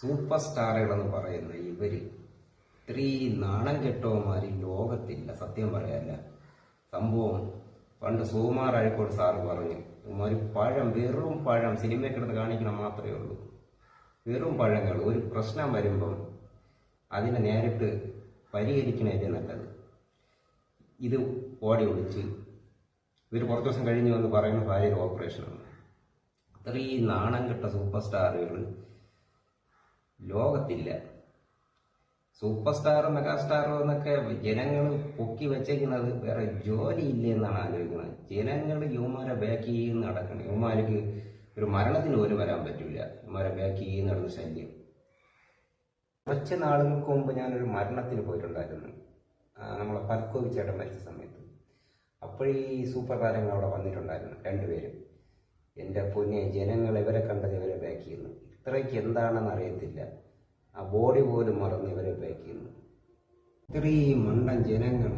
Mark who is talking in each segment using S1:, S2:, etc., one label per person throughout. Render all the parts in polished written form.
S1: Super സ്റ്റാറുകളെന്ന് പറയുന്ന ഇവര് ഇത്രയും നാണം കെട്ടവന്മാർ ലോകത്തില്ല. സത്യം പറയാല്ല. സംഭവം പണ്ട് സുകുമാർ അഴീക്കോട് സാറ് പറഞ്ഞു, ഇവന്മാര് പഴം, വെറും പഴം സിനിമയിൽ കിടന്ന് കാണിക്കണം മാത്രമേ ഉള്ളൂ. വെറും പഴങ്ങൾ. ഒരു പ്രശ്നം വരുമ്പം അതിനെ നേരിട്ട് പരിഹരിക്കണേറ്റവും നല്ലത്. ഇത് ഓടി ഒളിച്ച് ഇവർ കുറച്ച് ദിവസം കഴിഞ്ഞ് വന്ന് പറയുന്ന ഭാര്യയുടെ ഓപ്പറേഷനാണ്. ഇത്രയും നാണം കെട്ട സൂപ്പർ സ്റ്റാറുകൾ ലോകത്തില്ല. സൂപ്പർ സ്റ്റാർ, മെഗാസ്റ്റാർ എന്നൊക്കെ ജനങ്ങൾ പൊക്കി വെച്ചേക്കുന്നത് വേറെ ജോലി ഇല്ലേ എന്നാണ് ആലോചിക്കുന്നത്. ജനങ്ങൾ യുവമാരെ ബാക്ക് ചെയ്യുന്ന നടക്കണം. യുവമാർക്ക് ഒരു മരണത്തിന് പോലും വരാൻ പറ്റില്ല. യുവമാരെ ബാക്ക് ചെയ്യുന്ന നടന്ന ശല്യം. കുറച്ച് നാളുകൾക്ക് മുമ്പ് ഞാനൊരു മരണത്തിന് പോയിട്ടുണ്ടായിരുന്നു. നമ്മളെ പൽക്കോവി ചേട്ടൻ മരിച്ച സമയത്ത്. അപ്പോഴീ സൂപ്പർ താരങ്ങൾ അവിടെ വന്നിട്ടുണ്ടായിരുന്നു, രണ്ടുപേരും. എൻ്റെ പൊന്നെ, ജനങ്ങൾ ഇവരെ കണ്ടത് ഇവരെ ബാക്ക് ചെയ്യുന്നു. ഇത്രയ്ക്ക് എന്താണെന്ന് അറിയത്തില്ല. ആ ബോഡി പോലും മറന്ന് ഇവരെ ബാക്ക് ചെയ്യുന്നു. ഇത്രയും മണ്ടൻ ജനങ്ങൾ.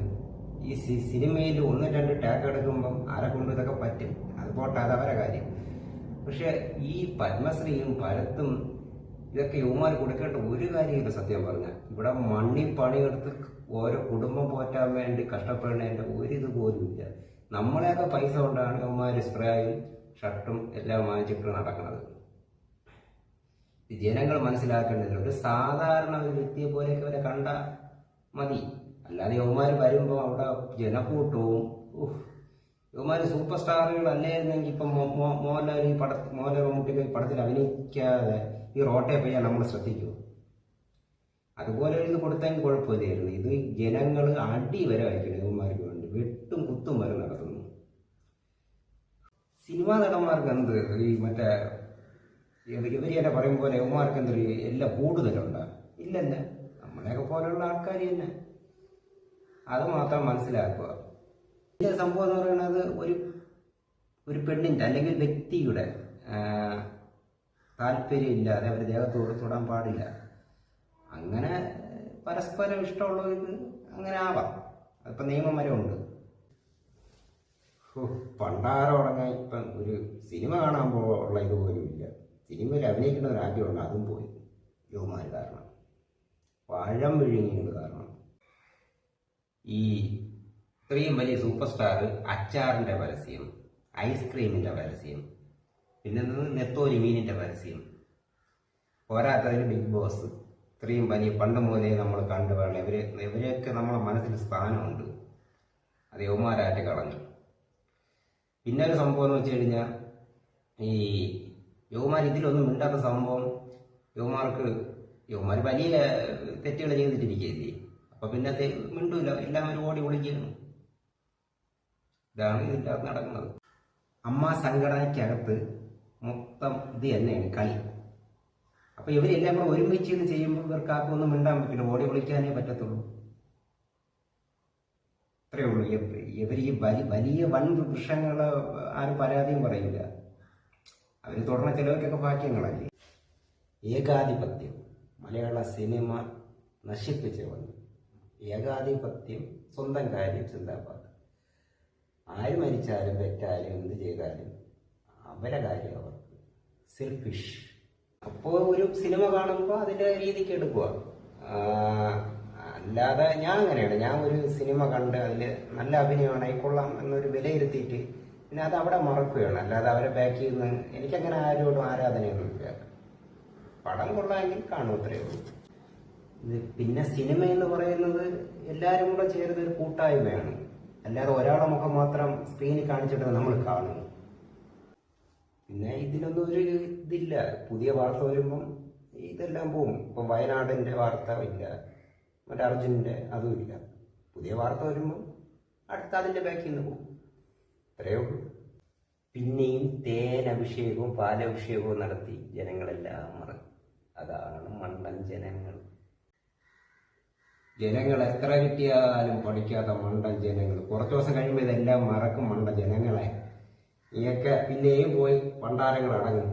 S1: ഈ സിനിമയിൽ 1-2 ടാഗ് എടുക്കുമ്പം ആരെ കൊണ്ട് ഇതൊക്കെ പറ്റും. അത് പോട്ടെ, അതവരെ കാര്യം. പക്ഷെ ഈ പത്മശ്രീയും ഭരത്തും ഇതൊക്കെ യുവമാർ കൊടുക്കേണ്ട ഒരു കാര്യമില്ല. സത്യം പറഞ്ഞാൽ ഇവിടെ മണ്ണി പണിയെടുത്ത് ഓരോ കുടുംബം പോറ്റാൻ വേണ്ടി കഷ്ടപ്പെടുന്നതിൻ്റെ ഒരിത് പോലും ഇല്ല. നമ്മളെയൊക്കെ പൈസ കൊണ്ടാണ് യുവമാർ സ്പ്രേയും ഷർട്ടും എല്ലാം വാങ്ങിച്ചിട്ട് നടക്കുന്നത്. ജനങ്ങൾ മനസ്സിലാക്കേണ്ടത് ഒരു സാധാരണ ഒരു വ്യക്തിയെ പോലെയൊക്കെ അവരെ കണ്ട മതി. അല്ലാതെ യുവമാർ വരുമ്പോൾ അവിടെ ജനക്കൂട്ടവും. യുവമാർ സൂപ്പർ സ്റ്റാറുകൾ അല്ലായിരുന്നെങ്കിൽ ഇപ്പം മോഹൻലാൽ മമ്മൂട്ടിക്ക് പടത്തിൽ അഭിനയിക്കാതെ ഈ റോട്ടെ പെയ്യാൻ നമ്മൾ ശ്രദ്ധിക്കുമോ? അതുപോലെ ഇത് കൊടുത്തെങ്കിൽ കുഴപ്പമില്ലായിരുന്നു. ഇത് ജനങ്ങൾ അടി വരെ വയ്ക്കണം യുവമാർക്ക് വേണ്ടി. വെട്ടും കുത്തും വരെ നടത്തുന്നു. സിനിമാ നടന്മാർക്ക് എന്ത് ഈ മറ്റേ ഇവര് തന്നെ പറയും പോലെ യുവമാർക്ക് എന്തൊരു എല്ലാം കൂടുതലുണ്ട്? ഇല്ലല്ല, നമ്മളെയൊക്കെ പോലെയുള്ള ആൾക്കാർ തന്നെ. അത് മാത്രം മനസ്സിലാക്കുക. ഇതിന്റെ സംഭവം എന്ന് പറയുന്നത് ഒരു പെണ്ണിന്റെ അല്ലെങ്കിൽ വ്യക്തിയുടെ താല്പര്യം ഇല്ലാതെ അവർ ദേഹത്തോട് തൊടാൻ പാടില്ല. അങ്ങനെ പരസ്പരം ഇഷ്ടമുള്ളവർക്ക് അങ്ങനെ ആവാം. അതിപ്പോൾ നിയമം വരെ ഉണ്ട്. പണ്ടാരോടങ്ങാൻ ഇപ്പം ഒരു സിനിമ കാണാൻ ഉള്ള ഇതുപോലും ഇല്ല. സിനിമയിൽ അഭിനയിക്കുന്ന ഒരു ആഗ്രഹമുണ്ട്, അതും പോയി യുവമാർ കാരണം. പഴം വിഴുങ്ങിയത് കാരണം. ഈ ഇത്രയും വലിയ സൂപ്പർ സ്റ്റാർ അച്ചാറിന്റെ പരസ്യം, ഐസ്ക്രീമിന്റെ പരസ്യം, പിന്നെ നെത്തോലി മീനിന്റെ പരസ്യം, പോരാത്തതിന് ബിഗ് ബോസ്. ഇത്രയും വലിയ പണ്ട് മുതലേ നമ്മൾ കണ്ടു വേണം. ഇവരെയൊക്കെ നമ്മളെ മനസ്സിൽ സ്ഥാനമുണ്ട്. അത് യുവമാരായിട്ട് കളഞ്ഞു. പിന്നെ ഒരു സംഭവം എന്ന് വെച്ച് കഴിഞ്ഞാൽ, ഈ യുവമാർ ഇതിലൊന്നും മിണ്ടാത്ത സംഭവം. യുവമാർ വലിയ തെറ്റുകൾ ചെയ്തിട്ടിരിക്കുകയല്ലേ. അപ്പൊ പിന്നെ മിണ്ടൂല, എല്ലാവരും ഓടി ഒളിക്കുന്നു. ഇതാണ് ഇതിൻ്റെ അകത്ത് നടക്കുന്നത്. അമ്മ സംഘടനയ്ക്കകത്ത് മൊത്തം ഇത് തന്നെയാണ് കളി. അപ്പൊ ഇവരെല്ലാം കൂടെ ഒരുമിച്ച് ഇത് ചെയ്യുമ്പോൾ ഇവർക്ക് ആർക്കൊന്നും മിണ്ടാൻ പറ്റില്ല, ഓടി ഒളിക്കാനേ പറ്റത്തുള്ളൂ. അത്രേ ഉള്ളൂ. ഇവർ ഈ വലിയ വൻ വൃക്ഷങ്ങള് ആരും പരാതിയും പറയില്ല. അവര് തുടർന്ന ചിലവർക്കൊക്കെ ഭാഗ്യങ്ങളല്ലേ. ഏകാധിപത്യം മലയാള സിനിമ നശിപ്പിച്ചു വന്നു. ഏകാധിപത്യം, സ്വന്തം കാര്യം ചിന്താപാട്. ആര് മരിച്ചാലും പെറ്റാലും എന്ത് ചെയ്താലും അവരെ കാര്യം അവർക്ക്. സെൽഫിഷ്. അപ്പോൾ ഒരു സിനിമ കാണുമ്പോൾ അതിന്റെ രീതിക്ക് എടുക്കുക. അല്ലാതെ ഞാൻ അങ്ങനെയാണ്. ഞാൻ ഒരു സിനിമ കണ്ട് അതിൽ നല്ല അഭിനയമാണ്, ആയിക്കൊള്ളാം എന്നൊരു വിലയിരുത്തിയിട്ട് പിന്നെ അത് അവിടെ മറക്കുകയാണ്. അല്ലാതെ അവരെ ബാക്ക് ചെയ്യുന്ന എനിക്കങ്ങനെ ആരോടും ആരാധനയൊന്നുമില്ല. പടം കൊള്ളാമെങ്കിൽ കാണും, അത്രയേ ഉള്ളൂ. പിന്നെ സിനിമ എന്ന് പറയുന്നത് എല്ലാവരും കൂടെ ചേരുന്ന ഒരു കൂട്ടായ്മയാണ്. അല്ലാതെ ഒരാളുടെ മുഖം മാത്രം സ്ക്രീനിൽ കാണിച്ചിട്ട് നമ്മൾ കാണും. പിന്നെ ഇതിനൊന്നും ഒരു ഇതില്ല. പുതിയ വാർത്ത വരുമ്പം ഇതെല്ലാം പോവും. ഇപ്പം വയനാടിന്റെ വാർത്ത ഇല്ല, മറ്റേ അർജുനന്റെ അതും ഇല്ല. പുതിയ വാർത്ത വരുമ്പം അടുത്ത അതിന്റെ ബാക്കിൽ നിന്ന് പോകും. അത്രയേ ഉള്ളൂ. പിന്നെയും തേനഭിഷേകവും പാലഭിഷേകവും നടത്തി ജനങ്ങളെല്ലാം മറക്കും. അതാണ് മണ്ടൻ ജനങ്ങൾ. ജനങ്ങൾ എത്ര കിട്ടിയാലും പഠിക്കാത്ത മണ്ടൻ ജനങ്ങൾ. കുറച്ചു ദിവസം കഴിയുമ്പോൾ ഇതെല്ലാം മറക്കും. മണ്ട ജനങ്ങളെ നീയൊക്കെ പിന്നെയും പോയി പണ്ടാരങ്ങൾ അടങ്ങും.